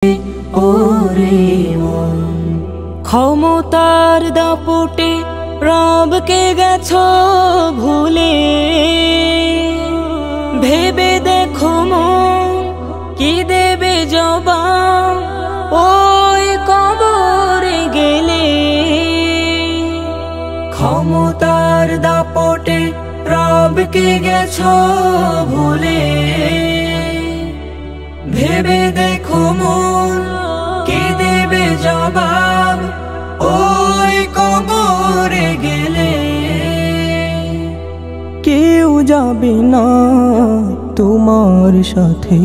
ওরে মন ক্ষমতার দাপটে রবকে গেছো ভুলে, ভেবে দেখো মন কি দেবে জবাব ওই কবরে গেলে। ক্ষমতার দাপটে রবকে গেছো ভুলে, ভেবে দেখো মন কি দেবে জবাব ওই কবরে গেলে। কেউ যাবে না তোমার সাথে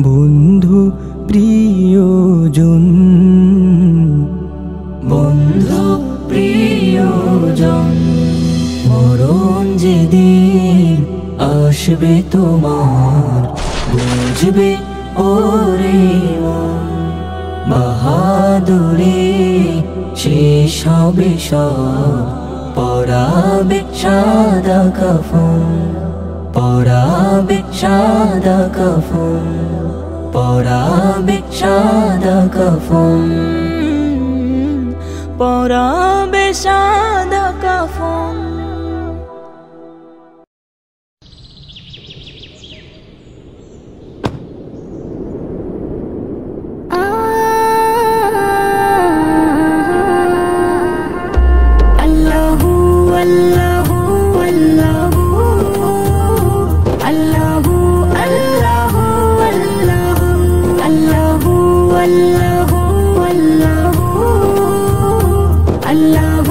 বন্ধু প্রিয়জন, বন্ধু প্রিয়জন। মরণ যেদিন আসবে তোমার বুঝবে ওরে মন, বাহাদুরি শেষ হবে সব, পরাবে সাদা কাফন, পরাবে সাদা কাফন, পরাবে সাদা কাফন, পরাবে সাদা কাফন। Allah